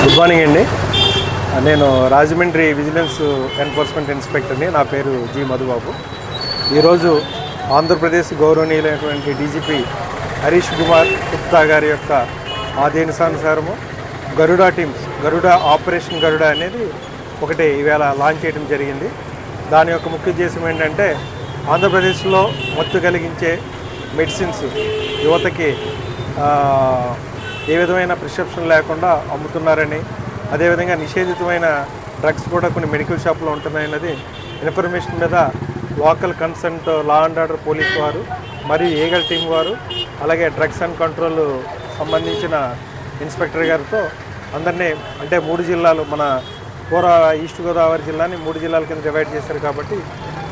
Good morning అండి. నేను Rajahmundry vigilance enforcement ఇన్స్పెక్టర్ని. నా పేరు జి మధుబాబు. ఈరోజు ఆంధ్రప్రదేశ్ గౌరవనీయులైనటువంటి డీజీపీ హరీష్ కుమార్ గుప్తా గారి యొక్క ఆదేశానుసారము గరుడ ఆపరేషన్ గరుడ అనేది ఒకటి ఈవేళ లాంచ్ చేయడం జరిగింది. దాని యొక్క ముఖ్య ఉద్దేశం ఏంటంటే ఆంధ్రప్రదేశ్లో మత్తు కలిగించే మెడిసిన్స్ యువతకి ఏ విధమైన ప్రిస్క్రిప్షన్ లేకుండా అమ్ముతున్నారని, అదేవిధంగా నిషేధితమైన డ్రగ్స్ కూడా కొన్ని మెడికల్ షాప్లో ఉంటున్నాయన్నది ఇన్ఫర్మేషన్ మీద local concern law and order police వారు మరియు ఏగల్ టీం వారు, అలాగే డ్రగ్స్ అండ్ కంట్రోల్ సంబంధించిన ఇన్స్పెక్టర్ గారితో అందరినీ, అంటే 3 జిల్లాలు, మన ఈస్ట్ గోదావరి జిల్లాని 3 జిల్లాల కింద డివైడ్ చేశారు కాబట్టి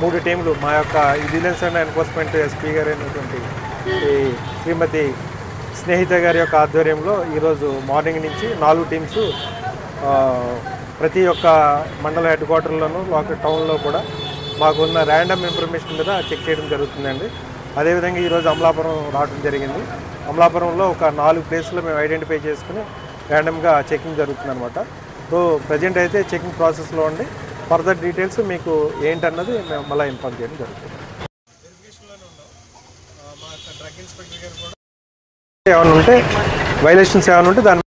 3 టీంలు మా యొక్క విజిలెన్స్ అండ్ ఎన్ఫోర్స్మెంట్ ఎస్పీ గారు అయినటువంటి శ్రీమతి స్నేహిత గారి యొక్క ఆధ్వర్యంలో ఈరోజు మార్నింగ్ నుంచి 4 టీమ్స్ ప్రతి ఒక్క మండల హెడ్ క్వార్టర్లోనూ లోకల్ టౌన్లో కూడా మాకున్న ర్యాండమ్ ఇన్ఫర్మేషన్ మీద చెక్ చేయడం జరుగుతుందండి. అదేవిధంగా ఈరోజు అమలాపురం రావడం జరిగింది. అమలాపురంలో ఒక 4 ప్లేస్లో మేము ఐడెంటిఫై చేసుకుని ర్యాండమ్గా చెకింగ్ జరుగుతుంది అనమాట. సో ప్రజెంట్ అయితే చెకింగ్ ప్రాసెస్లో ఉండి ఫర్దర్ డీటెయిల్స్ మీకు ఏంటన్నది మేము మళ్ళీ ఇన్ఫార్మ్ చేయడం జరుగుతుంది. ఏమైనా ఉంటే వైలేషన్స్ ఏమైనా ఉంటే దాని